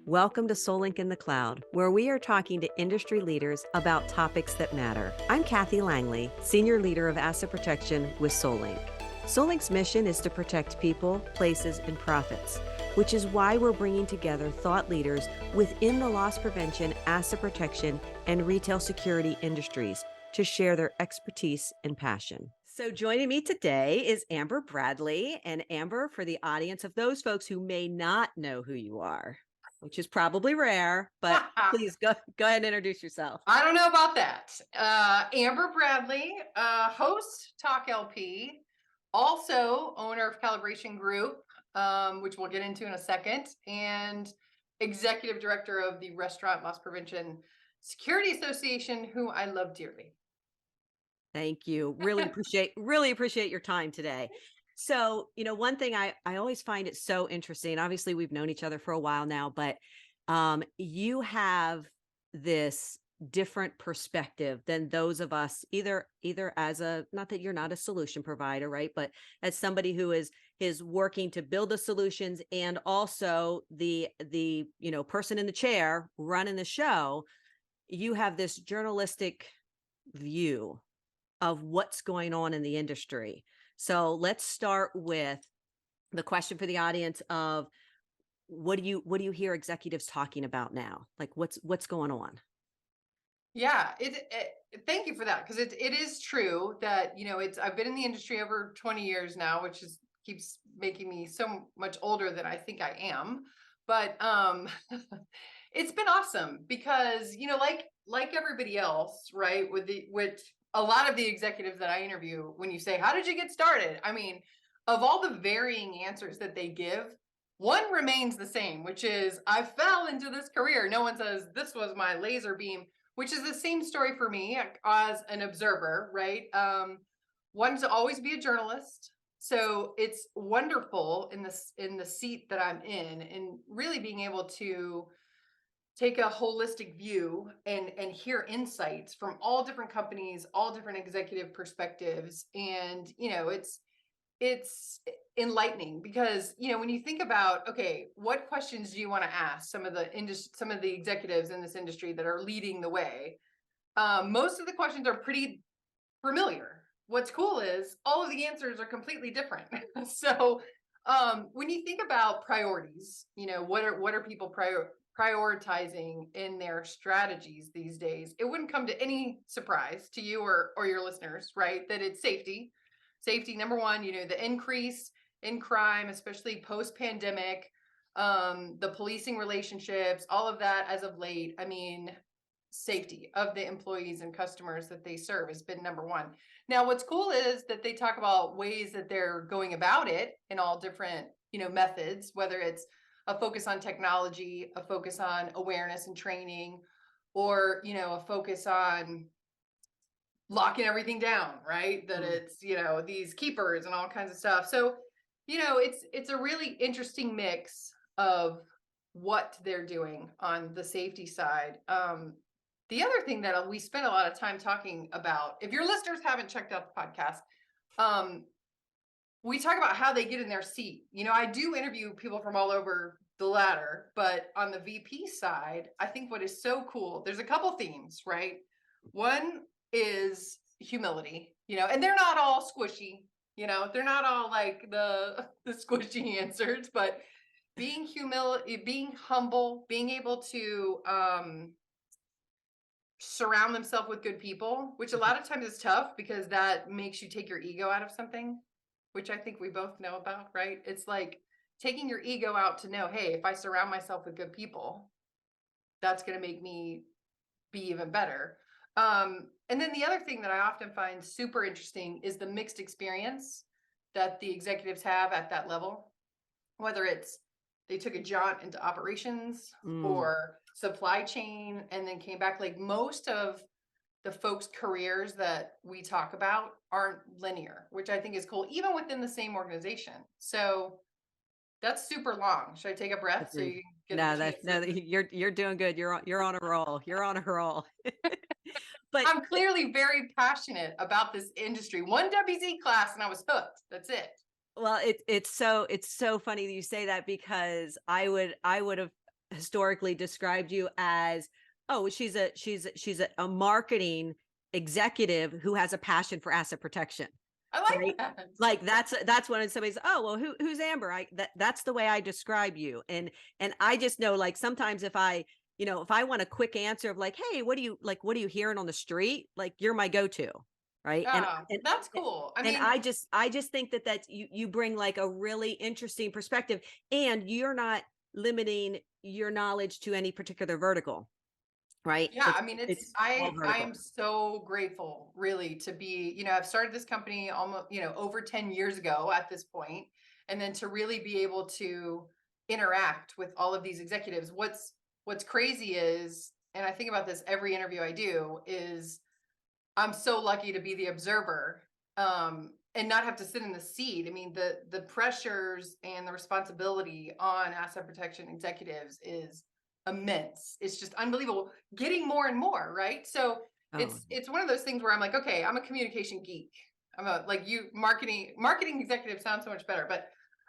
Welcome to Solink in the Cloud, where we are talking to industry leaders about topics that matter. I'm Kathy Langley, Senior Leader of Asset Protection with Solink. Solink's mission is to protect people, places, and profits, which is why we're bringing together thought leaders within the loss prevention, asset protection, and retail security industries to share their expertise and passion. So joining me today is Amber Bradley. And Amber, for the audience of those folks who may not know who you are, which is probably rare, but please go ahead and introduce yourself. I don't know about that. Amber Bradley, host Talk LP, also owner of Calibration Group, which we'll get into in a second, and executive director of the Restaurant Loss Prevention Security Association, who I love dearly. Thank you. Really appreciate your time today. So, one thing I always find it so interesting. Obviously, we've known each other for a while now, but you have this different perspective than those of us, either as a, not that you're not a solution provider, right? But as somebody who is working to build the solutions, and also the person in the chair running the show. You have this journalistic view of what's going on in the industry. So let's start with the question for the audience of what do you hear executives talking about now? Like what's going on? Yeah, thank you for that, because it is true that I've been in the industry over 20 years now, which is keeps making me so much older than I think I am. But it's been awesome because like everybody else, right? With a lot of the executives that I interview, when you say, "How did you get started?" I mean, of all the varying answers that they give, one remains the same, which is, "I fell into this career." No one says, "This was my laser beam," which is the same story for me as an observer, right? Wanted to always be a journalist. So it's wonderful in the seat that I'm in, and really being able to take a holistic view and hear insights from all different companies, all different executive perspectives. And it's enlightening, because when you think about, okay, what questions do you want to ask some of the executives in this industry that are leading the way? Most of the questions are pretty familiar. What's cool is all of the answers are completely different. So when you think about priorities, what are people prioritizing in their strategies these days? It wouldn't come to any surprise to you or your listeners, right, that it's safety number one. The increase in crime, especially post pandemic, the policing relationships, all of that as of late. I mean, safety of the employees and customers that they serve has been number one. Now, what's cool is that they talk about ways that they're going about it in all different, methods, whether it's a focus on technology, a focus on awareness and training, or, a focus on locking everything down, right? That it's, these keepers and all kinds of stuff. So, it's a really interesting mix of what they're doing on the safety side. The other thing that we spend a lot of time talking about, if your listeners haven't checked out the podcast, we talk about how they get in their seat. I do interview people from all over the ladder, but on the VP side, I think what is so cool, there's a couple themes, right? One is humility, and they're not all squishy, they're not all like the squishy answers, but being humble, being able to surround themselves with good people, which a lot of times is tough because that makes you take your ego out of something, which I think we both know about, right? It's like taking your ego out to know, hey, if I surround myself with good people, that's going to make me be even better. And then the other thing that I often find super interesting is the mixed experience that the executives have at that level, whether it's they took a jaunt into operations or supply chain and then came back. Like, most of the folks' careers that we talk about aren't linear, which I think is cool, even within the same organization. So that's super long. Should I take a breath so Agreed. you can No, get the chance? you're doing good. You're on a roll. You're on a roll. But I'm clearly very passionate about this industry. One WZ class and I was hooked. That's it. well, it's so funny that you say that, because I would have historically described you as, oh, she's a marketing executive who has a passion for asset protection. I like Right? that. Like that's when somebody's, oh well, who's Amber? That's the way I describe you. And I just know, like, sometimes if I, if I want a quick answer of like, hey, what are you hearing on the street? Like, you're my go-to. Right. And Yeah, and that's cool. I and mean, I just think that you bring like a really interesting perspective, and you're not limiting your knowledge to any particular vertical, right? yeah, It's I mean, it's it's all I vertical. am so grateful really to be, I've started this company almost, over 10 years ago at this point, and then to really be able to interact with all of these executives. What's crazy is, and I think about this every interview I do, is I'm so lucky to be the observer, and not have to sit in the seat. I mean, the pressures and the responsibility on asset protection executives is immense. It's just unbelievable. Getting more and more, right? So Oh, it's one of those things where I'm like, okay, I'm a communication geek. I'm a like you marketing executive sounds so much better, but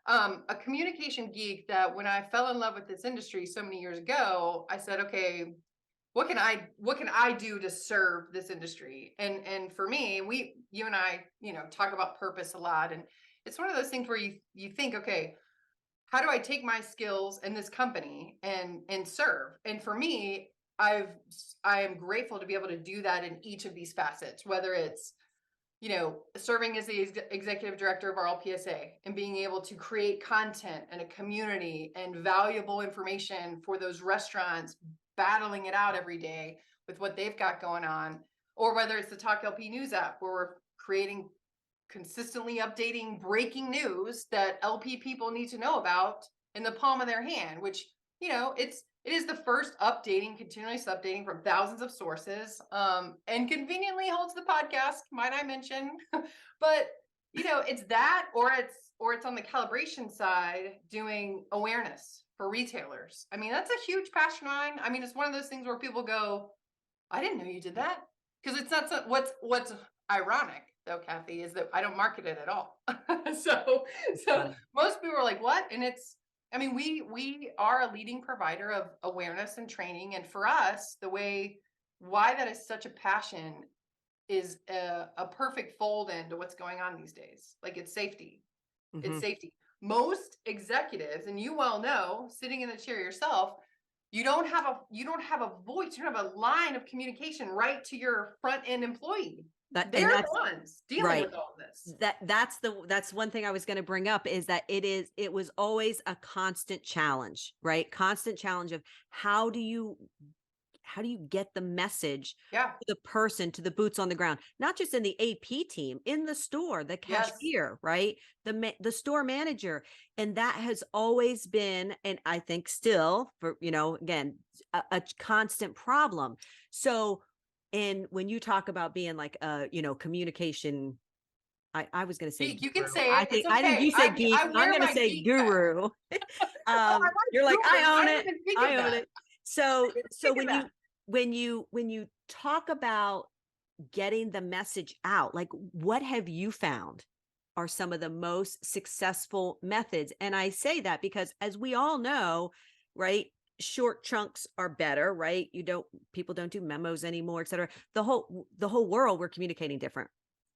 a communication geek that when I fell in love with this industry so many years ago, I said, okay, what can I do to serve this industry? And for me, you and I, talk about purpose a lot, and it's one of those things where you think, okay, how do I take my skills in this company and serve? And for me, I am grateful to be able to do that in each of these facets, whether it's, serving as the executive director of our LPSA and being able to create content and a community and valuable information for those restaurants battling it out every day with what they've got going on, or whether it's the Talk LP News app where we're creating consistently updating breaking news that LP people need to know about in the palm of their hand, which, it is the first updating, continuously updating from thousands of sources, and conveniently holds the podcast, might I mention. But it's that, or it's on the calibration side doing awareness for retailers. I mean, that's a huge passion of mine. I mean, it's one of those things where people go, I didn't know you did that. Because it's not what's ironic though, Kathy, is that I don't market it at all. so it's so funny. most people are like, what? And it's, I mean, we are a leading provider of awareness and training. And for us, why that is such a passion is a perfect fold into what's going on these days. Like, it's safety. It's Mhm. safety. Most executives, and you well know, sitting in the chair yourself, you don't have a voice, you don't have a line of communication right to your front end employee. That They're and the that's ones dealing right. with all of this. That's one thing I was going to bring up, is that it was always a constant challenge, right? Constant challenge of how do you how do you get the message Yeah. to the person, to the boots on the ground, not just in the AP team, in the store, the Yes. cashier, right? The store manager. And that has always been, and I think still, for, again, a constant problem. So, and when you talk about being like a, communication, I was going to say Geek, you can guru. say it. It's I think okay. you said geek. I I'm wear going to my say geek hat. guru. Oh, I like You're like, guru. I I own didn't it. even think I of own that. it. So, I didn't so think of that. when you talk about getting the message out, like, what have you found are some of the most successful methods? And I say that because, as we all know, right, short chunks are better, right? People don't do memos anymore, et cetera. The whole world, we're communicating different.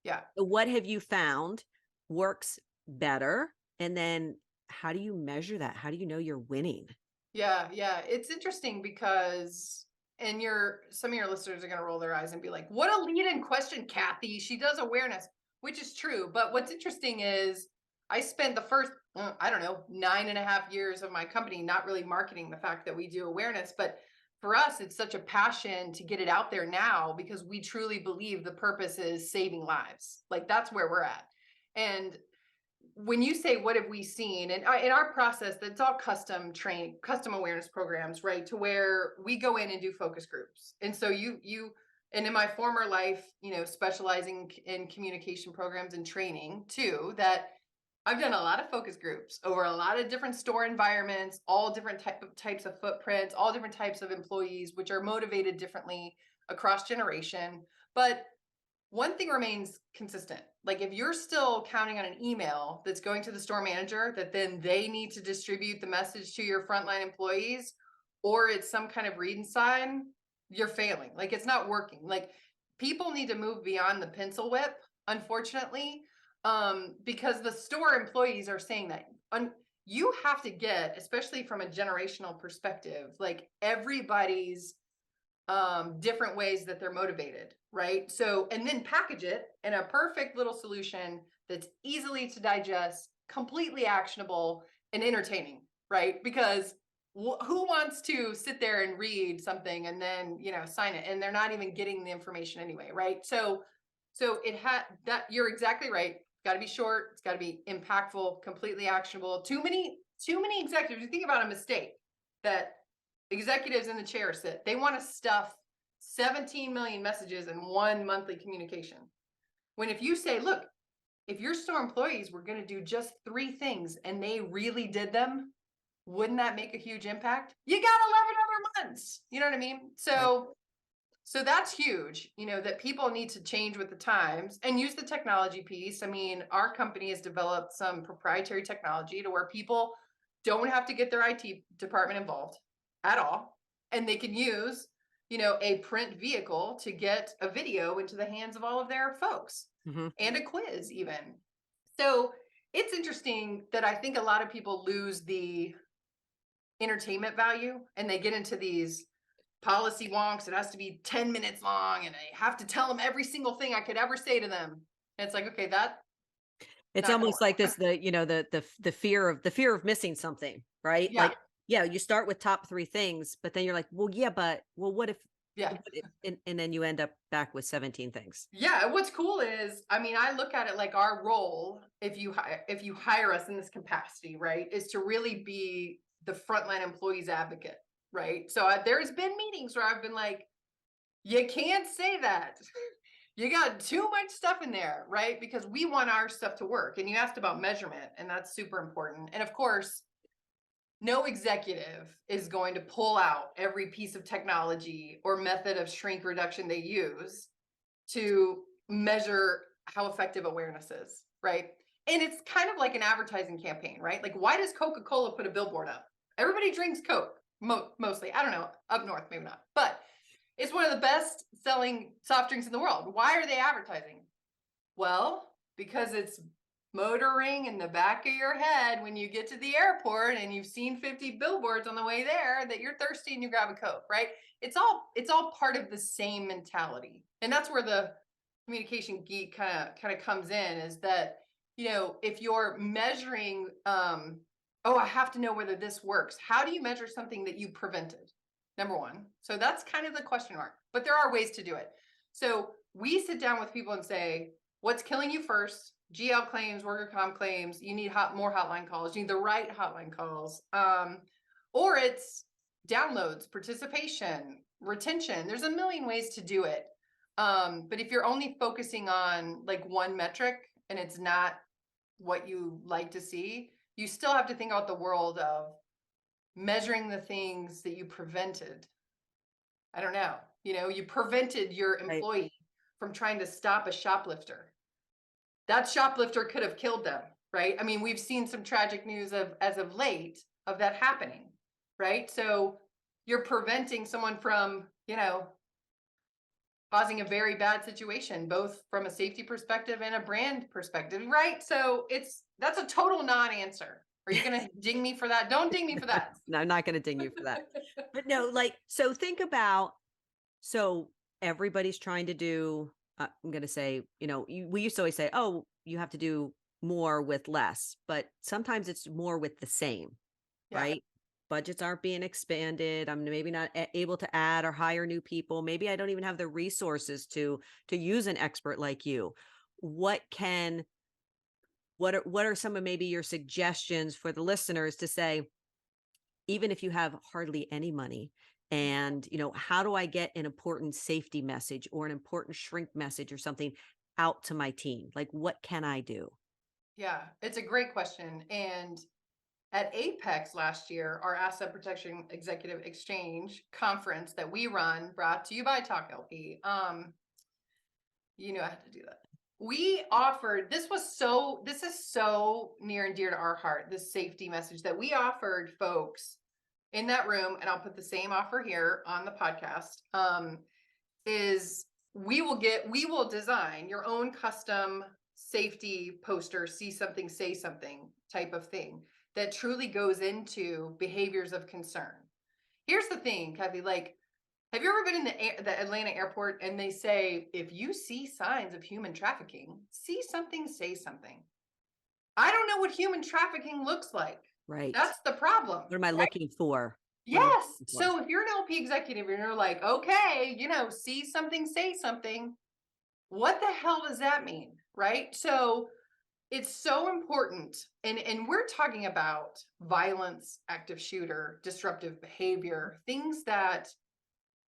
Yeah. So what have you found works better? And then how do you measure that? How do you know you're winning? Yeah, yeah. It's interesting because, and some of your listeners are going to roll their eyes and be like, what a lead in question, Kathy. She does awareness, which is true. But what's interesting is I spent the first, I don't know, 9.5 years of my company not really marketing the fact that we do awareness. But for us, it's such a passion to get it out there now because we truly believe the purpose is saving lives. Like, that's where we're at. And when you say what have we seen, and in our process, that's all custom awareness programs, right? To where we go in and do focus groups. And so and in my former life, specializing in communication programs and training too, that I've done a lot of focus groups over a lot of different store environments, all different types of footprints, all different types of employees, which are motivated differently across generation. But one thing remains consistent. Like, if you're still counting on an email that's going to the store manager that then they need to distribute the message to your frontline employees, or it's some kind of read and sign, you're failing. Like it's not working. Like people need to move beyond the pencil whip, unfortunately, because the store employees are saying that. You have to get, especially from a generational perspective, like everybody's different ways that they're motivated, right? So, and then package it in a perfect little solution that's easily to digest, completely actionable, and entertaining, right? Because who wants to sit there and read something and then sign it, and they're not even getting the information anyway, right? So it had that. You're exactly right. It's got to be short. It's got to be impactful, completely actionable. Too many executives. You think about a mistake that executives in the chair sit. They want to stuff 17 million messages in one monthly communication. When if you say, look, if your store employees were going to do just 3 things and they really did them, wouldn't that make a huge impact? You got 11 other months. You know what I mean? Right. So that's huge, that people need to change with the times and use the technology piece. I mean, our company has developed some proprietary technology to where people don't have to get their IT department involved at all. And they can use, a print vehicle to get a video into the hands of all of their folks Hmm. and a quiz, even. So it's interesting that I think a lot of people lose the entertainment value and they get into these policy wonks. It has to be 10 minutes long and I have to tell them every single thing I could ever say to them. And it's like, okay, that's It's not going almost like to this, work. the fear of missing something, right? Yeah. Like, yeah, you start with top 3 things, but then you're like, "Well, yeah, but well, Yeah. what if," and then you end up back with 17 things. Yeah. What's cool is, I mean, I look at it like our role, if you hire us in this capacity, right, is to really be the frontline employees advocate, right? So there's been meetings where I've been like, you can't say that. You got too much stuff in there, right? Because we want our stuff to work. And you asked about measurement, and that's super important. And of course, no executive is going to pull out every piece of technology or method of shrink reduction they use to measure how effective awareness is, right? And it's kind of like an advertising campaign, right? Like, why does Coca Cola put a billboard up? Everybody drinks Coke, mostly. I don't know, up north, maybe not. But it's one of the best selling soft drinks in the world. Why are they advertising? Well, because it's motoring in the back of your head when you get to the airport and you've seen 50 billboards on the way there that you're thirsty and you grab a Coke, right? It's all part of the same mentality. And that's where the communication geek kind of comes in, is that, if you're measuring oh, I have to know whether this works. How do you measure something that you prevented? Number one. So that's kind of the question mark. But there are ways to do it. So we sit down with people and say, what's killing you first? GL claims, worker comp claims. You need more hotline calls. You need the right hotline calls. Or it's downloads, participation, retention. There's a million ways to do it. But if you're only focusing on like one metric and it's not what you like to see, you still have to think about the world of measuring the things that you prevented. I don't know. You prevented your Right. employee from trying to stop a shoplifter. That shoplifter could have killed them, right? I mean, we've seen some tragic news of as of late of that happening, right? So you're preventing someone from, causing a very bad situation, both from a safety perspective and a brand perspective, right? So that's a total non-answer. Are you going to ding me for that? Don't ding me for that. No, I'm not gonna ding you for that. But no, like, so think about, so everybody's trying to do, I'm gonna say, we used to always say, "Oh, you have to do more with less," but sometimes it's more with the same, Yeah. right? Budgets aren't being expanded. I'm maybe not able to add or hire new people. Maybe I don't even have the resources to use an expert like you. What can what are some of maybe your suggestions for the listeners to say, even if you have hardly any money, and how do I get an important safety message or an important shrink message or something out to my team? Like, what can I do? Yeah, it's a great question. And at Apex last year, our Asset Protection Executive Exchange conference that we run, brought to you by Talk LP, you know I had to do that. We offered, this is so near and dear to our heart, this safety message that we offered folks in that room, and I'll put the same offer here on the podcast, is we will design your own custom safety poster, see something, say something type of thing that truly goes into behaviors of concern. Here's the thing, Kathy, like, have you ever been in the Atlanta airport and they say, if you see signs of human trafficking, see something, say something? I don't know what human trafficking looks like. Right. That's the problem, What am I right? looking for? What am I Yes. looking for? So if you're an LP executive and you're like, okay, see something, say something, what the hell does that mean? Right. So it's so important. And we're talking about violence, active shooter, disruptive behavior, things that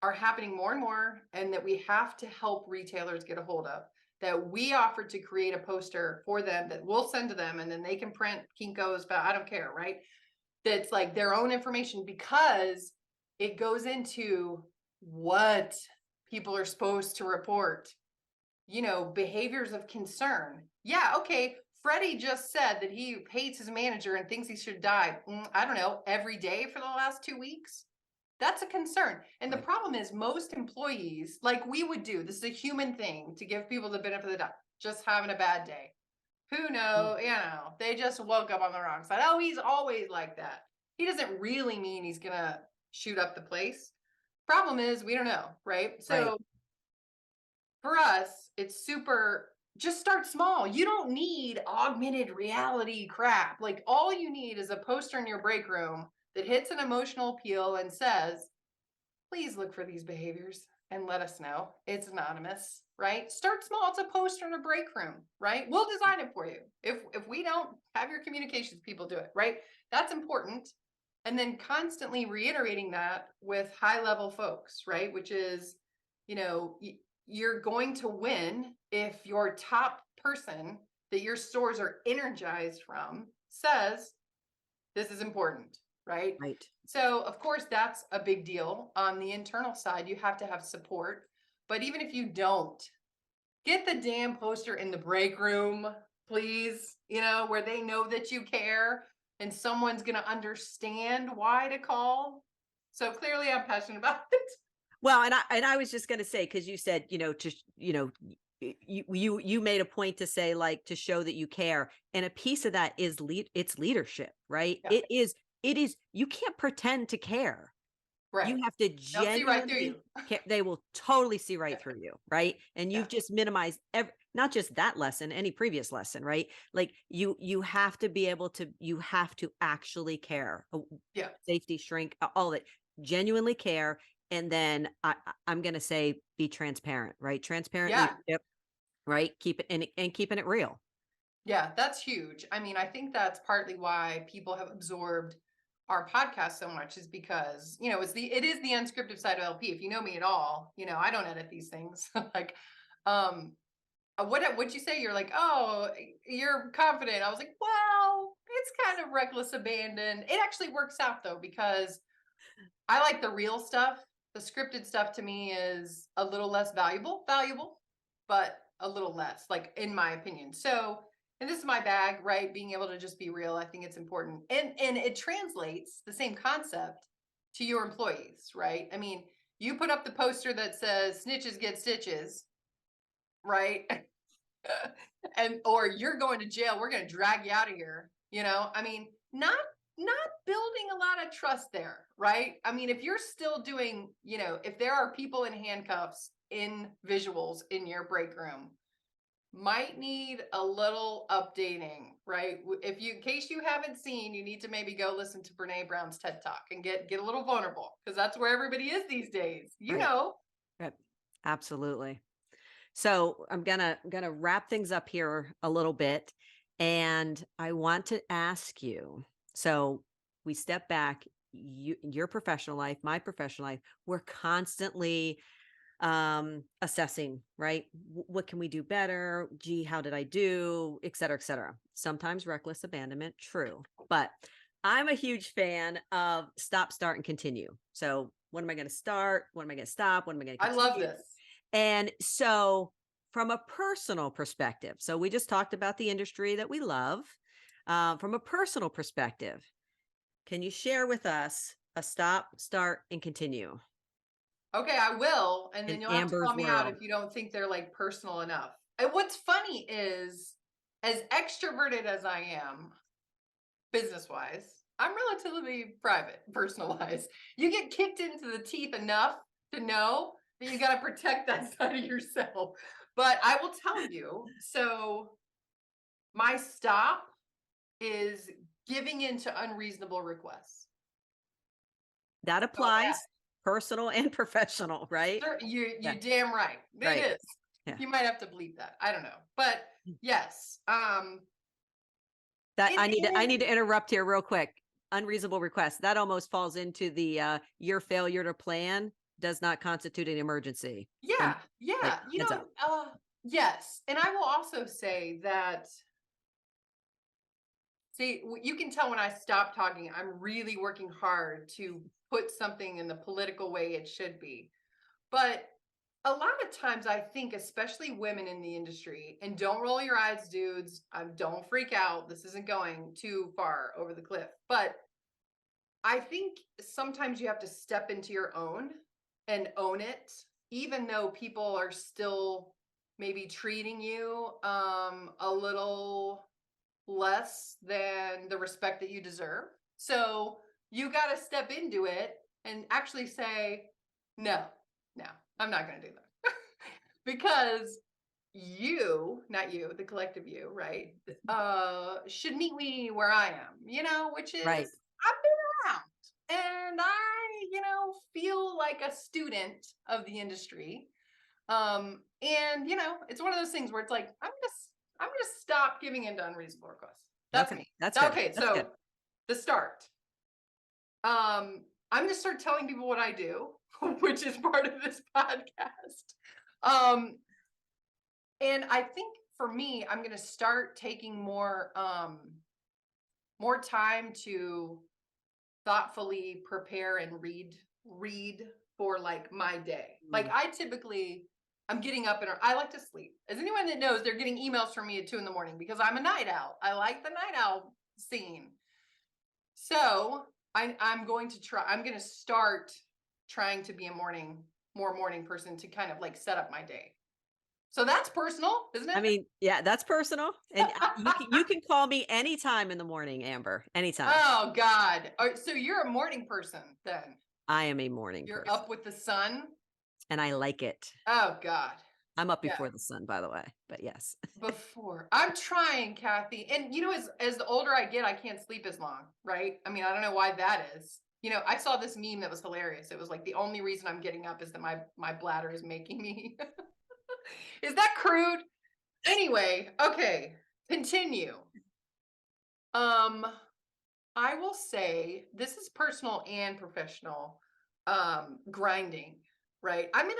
are happening more and more, and that we have to help retailers get a hold of. That we offered to create a poster for them that we'll send to them, and then they can print Kinko's, but I don't care, right? That's like their own information, because it goes into what people are supposed to report, behaviors of concern. Yeah, okay. Freddie just said that he hates his manager and thinks he should die. I don't know, every day for the last 2 weeks. That's a concern. And the Right. problem is, most employees, like we would do, this is a human thing to give people the benefit of the doubt, just having a bad day. Who Mm. knows? They just woke up on the wrong side. Oh, he's always like that. He doesn't really mean he's going to shoot up the place. Problem is, we don't know, right? Right. So for us, it's super, just start small. You don't need augmented reality crap. Like, all you need is a poster in your break room that hits an emotional appeal and says, please look for these behaviors and let us know. It's anonymous, right? Start small. It's a poster in a break room, right? We'll design it for you. If we don't, have your communications people do it, right? That's important. And then constantly reiterating that with high level folks, right? Which is, you know, you're going to win if your top person that your stores are energized from says, this is important, right? Right. So, of course, that's a big deal. On the internal side, you have to have support. But even if you don't, get the damn poster in the break room, please, where they know that you care and someone's going to understand why to call. So clearly, I'm passionate about it. Well, and I was just going to say, because you said, you made a point to say, like, to show that you care, and a piece of that is it's leadership, right? Yeah, It is you can't pretend to care. right. You have to They'll see right through you. genuinely care. They will totally see right Yeah, through you, right? And yeah, you've just minimized not just that lesson, any previous lesson, right? Like, you have to be able to, you have to actually care. yeah, Safety, shrink, all of it. Genuinely care. And then I'm going to say, be transparent, right? Transparent yeah. leadership, right? Keep it, and keeping it real. Yeah, that's huge. I mean, I think that's partly why people have absorbed our podcast so much, is because, it is the unscripted side of LP. If you know me at all, I don't edit these things. Like, um, what'd you say? You're like, oh, you're confident. I was like, well, it's kind of reckless abandon. It actually works out though, because I like the real stuff. The scripted stuff to me is a little less valuable, but a little less, like, in my opinion. So, and this is my bag, right? Being able to just be real, I think it's important. And it translates the same concept to your employees, right? I mean, you put up the poster that says snitches get stitches, right? And or you're going to jail, we're going to drag you out of here, I mean, not building a lot of trust there, right? I mean, if you're still doing, if there are people in handcuffs in visuals in your break room, might need a little updating, right? If you, in case you haven't seen, you need to maybe go listen to Brene Brown's TED Talk and get a little vulnerable, because that's where everybody is these days, Right. Right. Absolutely. So I'm gonna wrap things up here a little bit, and I want to ask you. So we step back. Your professional life, my professional life. We're constantly assessing, right? What can we do better? Gee, how did I do? Et cetera, et cetera. Sometimes reckless abandonment, true, but I'm a huge fan of stop, start, and continue. So when am I going to start? When am I going to stop? When am I going to I love continue? this. And so, from a personal perspective, so we just talked about the industry that we love. From a personal perspective, can you share with us a stop, start, and continue Okay, I will, and in then you'll have to call Amber's me out world. if you don't think they're like personal enough. And what's funny is, as extroverted as I am, business wise, I'm relatively private, personal wise. You get kicked into the teeth enough to know that you got to protect that side of yourself. But I will tell you, so my stop is giving in to unreasonable requests. That So applies personal and professional, right? sir, Yeah, you're damn right. It right. is. Yeah. You might have to bleep that. I don't know. But yes, That it I is. need to interrupt here real quick. Unreasonable request. That almost falls into the your failure to plan does not constitute an emergency. And Yeah, like yeah. heads up. Yes. And I will also say that, see, you can tell when I stop talking, I'm really working hard to put something in the political way it should be. But a lot of times I think, especially women in the industry, and don't roll your eyes, dudes, don't freak out. This isn't going too far over the cliff. But I think sometimes you have to step into your own and own it, even though people are still maybe treating you a little less than the respect that you deserve. So you got to step into it and actually say, no, no, I'm not going to do that. Because you, not you, the collective you, right, should meet me where I am, which Right. is, I've been around and I feel like a student of the industry. And it's one of those things where it's like, I'm gonna stop giving in to unreasonable requests. That's Okay. me. That's good. Okay, That's good. so the start. I'm gonna start telling people what I do, which is part of this podcast. Um, and I think for me, I'm gonna start taking more time to thoughtfully prepare and read for like my day. Like Mm, I'm getting up and I like to sleep. As anyone that knows, they're getting emails from me at 2 in the morning because I'm a night owl. I like the night owl scene. So I'm going to try. I'm going to start trying to be a more morning person to kind of like set up my day. So that's personal, isn't I it? mean, yeah, that's personal. And you can call me anytime in the morning, Amber. Anytime. Oh God. So you're a morning person then. I am a morning You're person up with the sun. and I like it. Oh God. I'm up Yeah. before the sun, by the way. But yes. Before I'm trying, Kathy, and as the older I get, I can't sleep as long, right? I mean, I don't know why that is. I saw this meme that was hilarious. It was like the only reason I'm getting up is that my bladder is making me. Is that crude? Anyway, okay, continue. Um, I will say this is personal and professional. Grinding, right? I'm in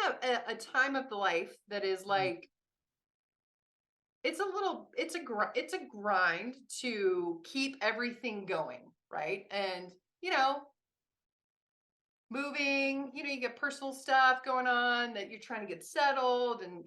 a time of the life that is Mm, like it's a grind to keep everything going, right? And you know moving, you get personal stuff going on that you're trying to get settled, and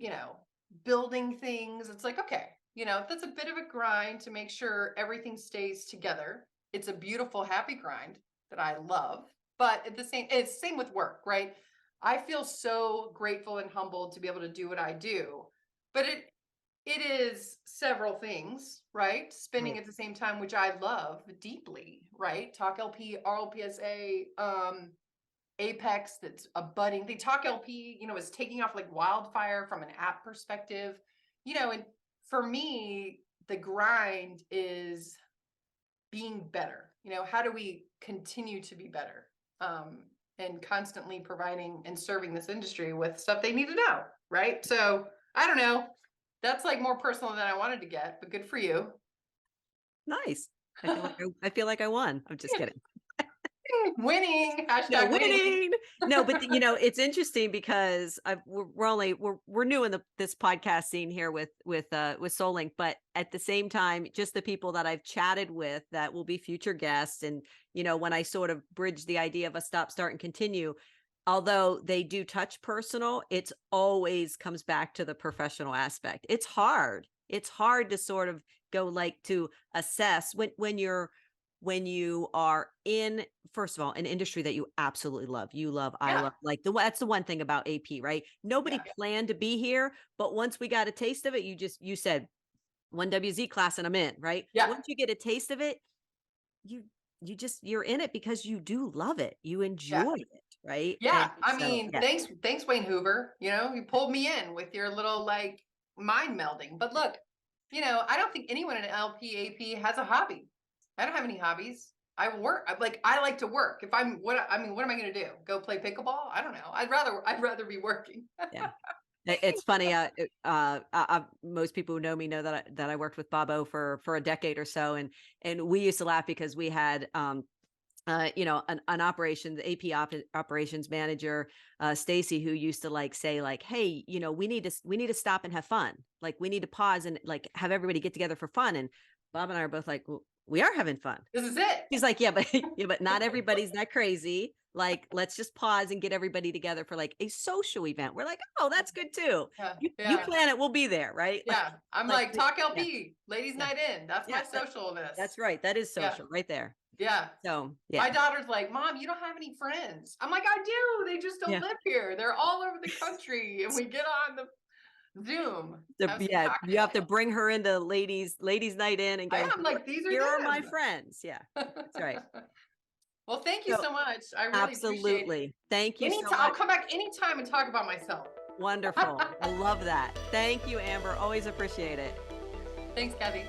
building things. It's like, okay, that's a bit of a grind to make sure everything stays together. It's a beautiful happy grind that I love, but at the same it's same with work, right? I feel so grateful and humbled to be able to do what I do, but it is several things, right? Spending right. at the same time, which I love deeply, right? Talk LP, RLPSA, Apex, that's a budding. They Talk LP, is taking off like wildfire from an app perspective, and for me, the grind is being better. How do we continue to be better? And constantly providing and serving this industry with stuff they need to know, right? So I don't know. That's like more personal than I wanted to get, but good for you. Nice. I feel like I won. I'm just kidding. Winning, No, hashtag winning. winning. No, but it's interesting because we're new in this podcast scene here with Solink, but at the same time, just the people that I've chatted with that will be future guests, and when I sort of bridge the idea of a stop, start, and continue, although they do touch personal, it's always comes back to the professional aspect. It's hard. It's hard to sort of go like to assess when you're when you are in, first of all, an industry that you absolutely love. You love, I Yeah. love, like that's the one thing about AP, right? Nobody Yeah. planned to be here, but once we got a taste of it, you said 1WZ class and I'm in, right? Yeah. Once you get a taste of it, you you're in it because you do love it. You Yeah. enjoy it, right? And Yeah, I so mean, yeah, thanks, Wayne Hoover. You pulled me in with your little like mind melding. But look, I don't think anyone in LPAP has a hobby. I don't have any hobbies. I like to work. If I'm what I mean, what am I going to do? Go play pickleball? I don't know. I'd rather be working. yeah. It's funny, most people who know me know that I worked with Bobo for a decade or so, and we used to laugh because we had, an operations AP operations manager, Stacy, who used to like say like, "Hey, we need to stop and have fun. Like we need to pause and like have everybody get together for fun." And Bob and I are both like, "Well, we are having fun." This is it. He's like, "Yeah, but yeah, but not everybody's that crazy. Like, let's just pause and get everybody together for like a social event." We're like, "Oh, that's good too. Yeah. You Yeah. plan it, we'll be there, right?" Yeah. I'm Like, like talk yeah, LP, ladies yeah, night in. That's yeah. my social That's list. right. That is Yeah. social right there. Yeah. So My yeah, daughter's like, "Mom, you don't have any friends." I'm like, "I do. They just don't yeah. live here. They're all over the country." And we get on the Zoom, have some Yeah, you have to cocktails. bring her into ladies night in and I go, am like, "These Here are are my them." friends." Yeah, that's right. Well, thank you So so much. I really appreciate it. absolutely. Thank you so I'll much. come back anytime and talk about myself. Wonderful. I love that. Thank you, Amber. Always appreciate it. Thanks, Kathy.